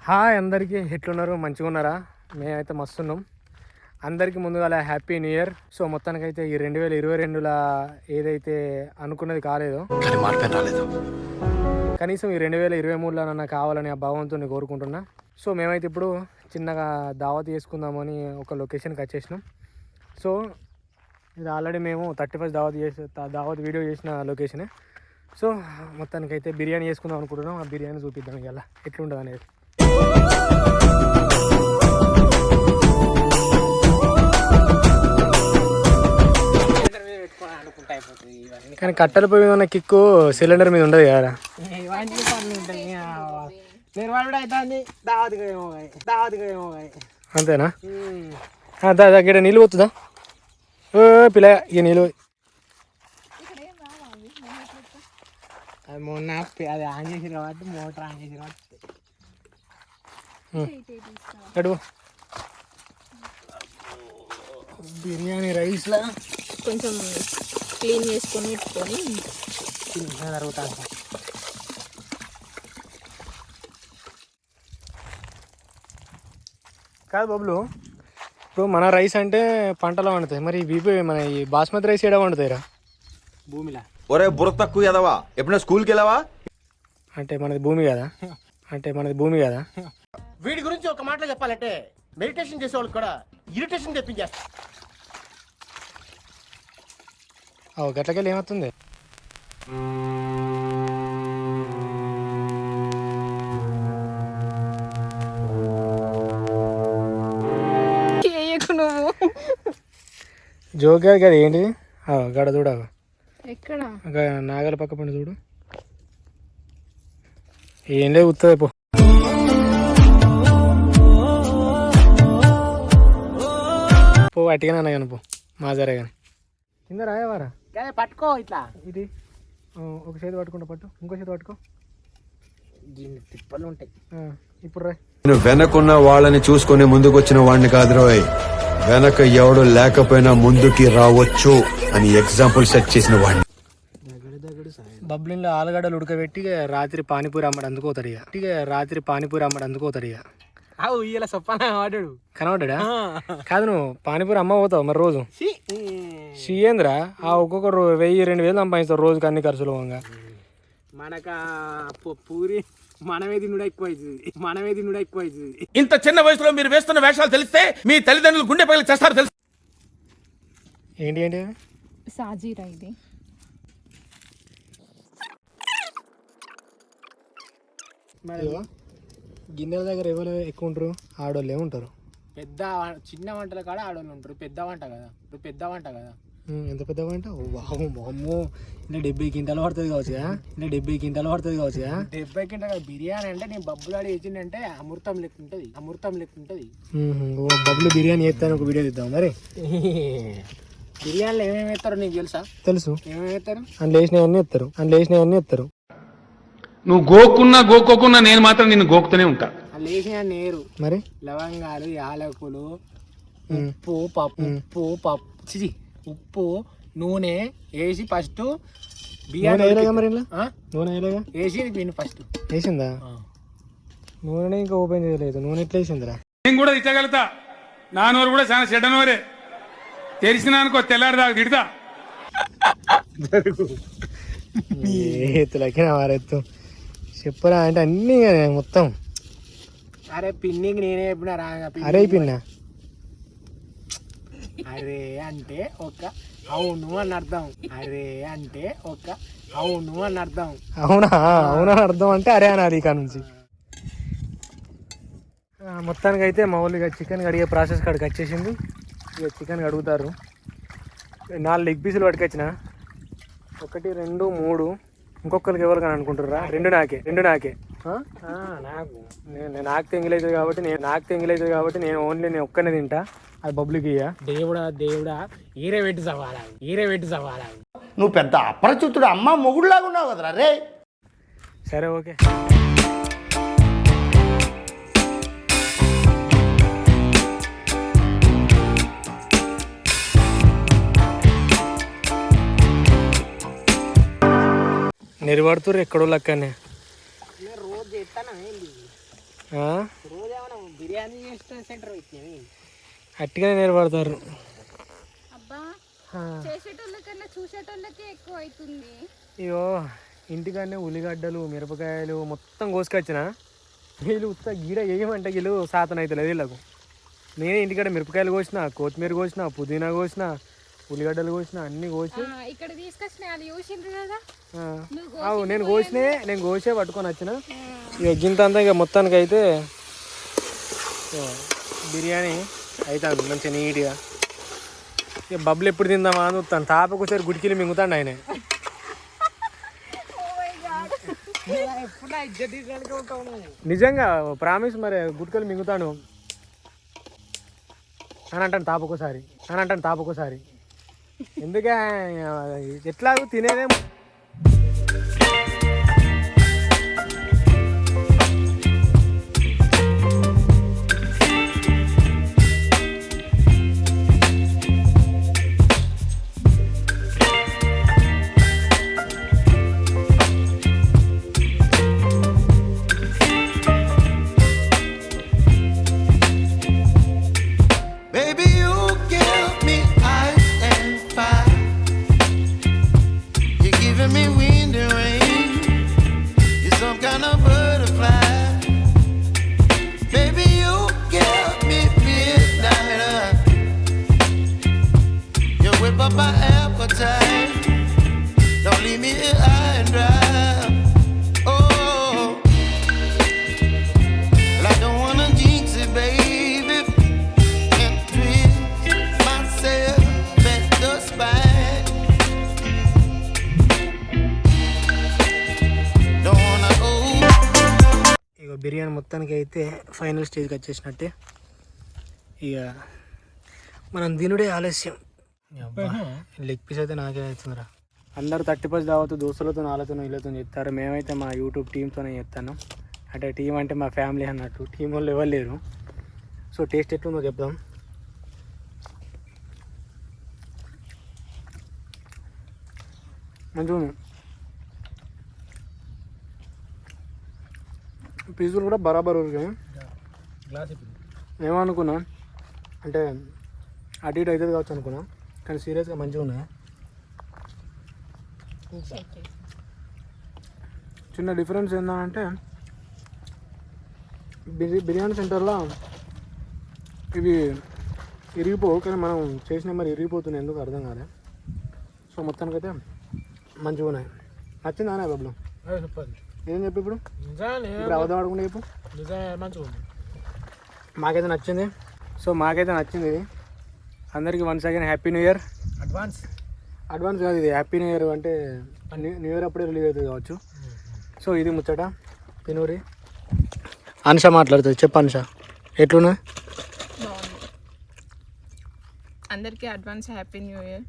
Hi అందరికీ ఎట్లున్నారు? మంచిగా ఉన్నారా? మేమైతే మస్తున్నాం. అందరికీ ముందుగా హ్యాపీ న్యూ ఇయర్. సో మొత్తానికైతే ఈ 2022లా ఏదైతే అనుకున్నది కాలేదో కానీ మార్పేం రాలేదు. కనీసం ఈ 2023లో నన్ను కావాలని ఆ భగవంతుని కోరుకుంటున్నా. సో మేమైతే ఇప్పుడు చిన్నగా దావత్ చేసుకుందామని ఒక లొకేషన్కి వచ్చేసినాం. సో ఇది ఆల్రెడీ మేము 31st దావత్ వీడియో చేసిన లొకేషనే. సో మొత్తానికైతే బిర్యానీ చేసుకుందాం అనుకుంటున్నాం. ఆ బిర్యానీ చూపిద్దాం ఇవాళ ఎట్లుంటుంది అనేది. కానీ కట్టెల పొయ్యి మీద ఉన్న కిక్కు సిలిండర్ మీద ఉండదు కదా. అంతేనా? దగ్గర నీళ్ళు పోతుందా? పిల్ల ఇక నీళ్ళు మొన్న అది ఆన్ చేసి కాబట్టి మోటార్ ఆన్ చేసి కాబట్టి అడుగు. బిర్యానీ రైస్లా కొంచెం క్లీన్ చేసుకొని పెట్టుకొని జరుగుతాను. కాదు బబ్లు, ఇప్పుడు మన రైస్ అంటే పంటలో వండుతాయి, మరి ఇవి మన ఈ బాస్మతి రైస్ ఏడా వండుతాయిరా? భూమిలా. ఒరే బుర్ర తక్కువ ఎదవా, ఎప్పుడైనా స్కూల్కి వెళ్ళావా? అంటే మనది భూమి కదా, వీడి గురించి ఒక మాటలో చెప్పాలంటే మెడిటేషన్ చేసేవాళ్ళు కూడా ఇరిటేషన్ తెప్పించేస్తారు. గట్లకెళ్ళి ఏమవుతుంది? నువ్వు జోగా కదా ఏంటి? గడ చూడ ఎక్కడ నాగల పక్క పండు చూడు. ఏం లేదు ఉత్తది పో. పో అట్టిగానే అన్న కానీ పో మాజారే కానీ కింద రాయవారా పట్టుకో ఇట్లా. ఇది ఒక చేతి పట్టుకుంటా, పట్టు ఇంకో చేతి పట్టుకో. దీన్ని తిప్పలు ఉంటాయి. ఇప్పుడు రా. నేను వెనకున్న వాళ్ళని చూసుకుని ముందుకొచ్చిన వాడిని కాదు రోయ్, వెనక ఎవడు లేకపోయినా ముందుకి రావచ్చు అని ఎగ్జాంపుల్ సెట్ చేసిన వాడిని. బబ్లిన్లో ఆలుగడ్డలు ఉడకబెట్టి రాత్రి పానీపూరి అమ్మడు అందుకోతాడు ఇక. ఇలా సొప్పన ఆడాడు కనబడ్డా? కాదు, నువ్వు పానీపూరి అమ్మ పోతావు మరి రోజు? షియేంద్రా ఒక్కొక్కరు 1000-2000 సంపాదిస్తారు రోజుకి అన్ని ఖర్చులు. మనక పూరి మనమే తినుడా ఎక్కువ అవుతుంది. ఇంత చిన్న వయసులో మీరు వేస్తున్న వేషాలు తెలిస్తే మీ తల్లిదండ్రులు గుండె పగిలి చేస్తారు తెలుసు. ఏంటి సాజీరా ఇది. గిన్నెల దగ్గర ఎవరు ఎక్కువ ఉంటారు? ఆడోళ్ళే ఉంటారు. చిన్న వంటల కాడ ఆడోళ్ళు ఉంటారు. పెద్ద వంట కదా. ఎంత పెద్ద వంట? అమ్మో, ఇలా 70 క్వింటాలు పడుతుంది కావచ్చు. 70 క్వింటాల బిర్యానీ అంటే నేను బబ్బులాడి వేసిందంటే అమృతం లెక్క ఉంటుంది. బబ్బులు బిర్యానీ చేస్తాను, ఒక వీడియో తీద్దాం మరి. బిర్యానీలో ఏమేమి వేస్తారో నీకు తెలుసు. ఏమేమి వేస్తారు? అందులో వేసినవన్నీ వేస్తారు. నువ్వు గోక్కున్నా నేను మాత్రం నిన్ను గోకుతూనే ఉంటా. లేచిన నేరు, మరి లవంగాలు, యాలకులు, ఉప్పు, నూనె వేసి ఫస్ట్ బిర్యానీ వేసి ఫస్ట్ వేసిందా? నూనె ఇంకా ఓపెన్ చేయలేదు. నూనె ఎట్లా వేసిందిరా? నేను కూడా ఇచ్చగలుగుతా. నా నోరు కూడా చాలా చెడ్డ నోరే. తెలిసిన అనుకో తెల్లారిదాకా తిడతా. ఎత్తులకి వారెత్తు చెప్పరా అంటే అన్ని మొత్తం. అరే పిన్నికి నేనే చెప్పిన రా. అరే పిన్నా అరే అంటే ఒక అవును అని అర్థం. అవునా అర్థం అంటే అరే అనాలి ఇక నుంచి. మొత్తానికి అయితే మా వాళ్ళు ఇక చికెన్ కడిగే ప్రాసెస్ కాడికి వచ్చేసింది. ఇక చికెన్ కడుగుతారు. 4 లెగ్ పీసులు పట్టుకొచ్చిన. 1 2 3. ఇంకొకరికి ఎవరు కానీ అనుకుంటారా? 2 నాకే. నాకు తెంగిలవుతుంది కాబట్టి నేను ఓన్లీ ఒక్కనే తింటా. అది బబ్లికి ఇయ్య. దేవుడా ఈరే పెట్టి సవాలా. నువ్వు పెద్ద అపరిచితుడు అమ్మ మొగుడులాగా ఉన్నావు కదరా రే. సరే ఓకే. నెరబడుతుర్రు ఎక్కడో లక్కనే. రోజు ఏమైనా బిర్యానీ చేస్తే సెంటర్ పెట్టినవి అట్టిగానే నిలబడతారు. అబ్బా చేసేటోళ్ళకన్నా చూసేటోళ్ళకే ఎక్కువ అవుతుంది. అయ్యో ఇంటికన్నా ఉల్లిగడ్డలు మిరపకాయలు మొత్తం కోసుకొచ్చిన వీళ్ళు ఉత్త గీడ వేయమంటే వీళ్ళు సాతన అవుతలేదు వీళ్ళకు. నేనే ఇంటికాడ మిరపకాయలు కోసిన, కొత్తిమీర కోసిన, పుదీనా కోసిన, ఉల్లిగడ్డలు కోసిన, అన్నీ కోసి ఇక్కడ తీసుకొచ్చిన వాళ్ళు చూసిండ్రు కదా. నేను కోసే పట్టుకొని వచ్చిన. ఇక గింత అంతా ఇక మొత్తానికి అయితే బిర్యానీ అవుతుంది మంచిగా నీట్గా. ఇక బబ్బులు ఎప్పుడు తిందామా అని చూస్తాను. తాపకొసారి గుడికిలు మింగుతాడు ఆయన. నిజంగా ప్రామిస్ మరి గుడికలు మింగుతాను అని అంటాను తాపకోసారి. ఎందుకే ఎట్లాగో తినేదే. Baby, you give me ice and fire. You're giving me wind and rain. You're some kind of butterfly. Baby, you give me midnight. You whip up my appetite. Don't leave me here high and dry. Oh, well, I don't wanna jinx it, baby. ఇక బిర్యానీ మొత్తానికి అయితే final స్టేజ్కి వచ్చేసినట్టే. ఇక మనం తినుడే ఆలస్యం. Leg piece అయితే నాకే అవుతుందిరా. అందరూ 30+ దావతు దోస్తులతో వాళ్ళతో వీళ్ళతో చెప్తారు. మేమైతే మా యూట్యూబ్ టీంతోనే చెప్తాను. అంటే టీం అంటే మా ఫ్యామిలీ అన్నట్టు. టీం వాళ్ళు ఎవరు లేరు. సో టేస్ట్ ఎట్లుందో చెప్దాం. మంచిగా ఉంది. పీసులు కూడా బరాబర్ ఉరికాయి. ఏమనుకున్నా అంటే అటు ఇటు అవుతుంది కావచ్చు అనుకున్నా, కానీ సీరియస్గా మంచిగా ఉన్నాయి. చిన్న డిఫరెన్స్ ఏంటంటే బిర్యానీ సెంటర్లో ఇవి ఇరిగిపోవు, కానీ మనం చేసిన మరి ఇరిగిపోతున్నాయి ఎందుకు అర్థం కాలే. సో మొత్తానికైతే మంచిగా ఉన్నాయి. నచ్చిందా అనే బాబులు? ఏం చెప్పి ఇప్పుడు అబద్ధం ఆడకుండా చెప్పు. మంచిగా ఉంది. మాకైతే నచ్చింది. సో మాకైతే నచ్చింది ఇది. అందరికీ once again happy new year. Advance కాదు ఇది, హ్యాపీ న్యూ ఇయర్ అంటే న్యూ ఇయర్ అప్పుడే రిలీజ్ అవుతుంది కావచ్చు. సో ఇది ముచ్చట పినూరి. అనుష మాట్లాడుతుంది. చెప్పు అనుష, ఎట్లున్నా? బాగుంది. అందరికీ అడ్వాన్స్ హ్యాపీ న్యూ ఇయర్.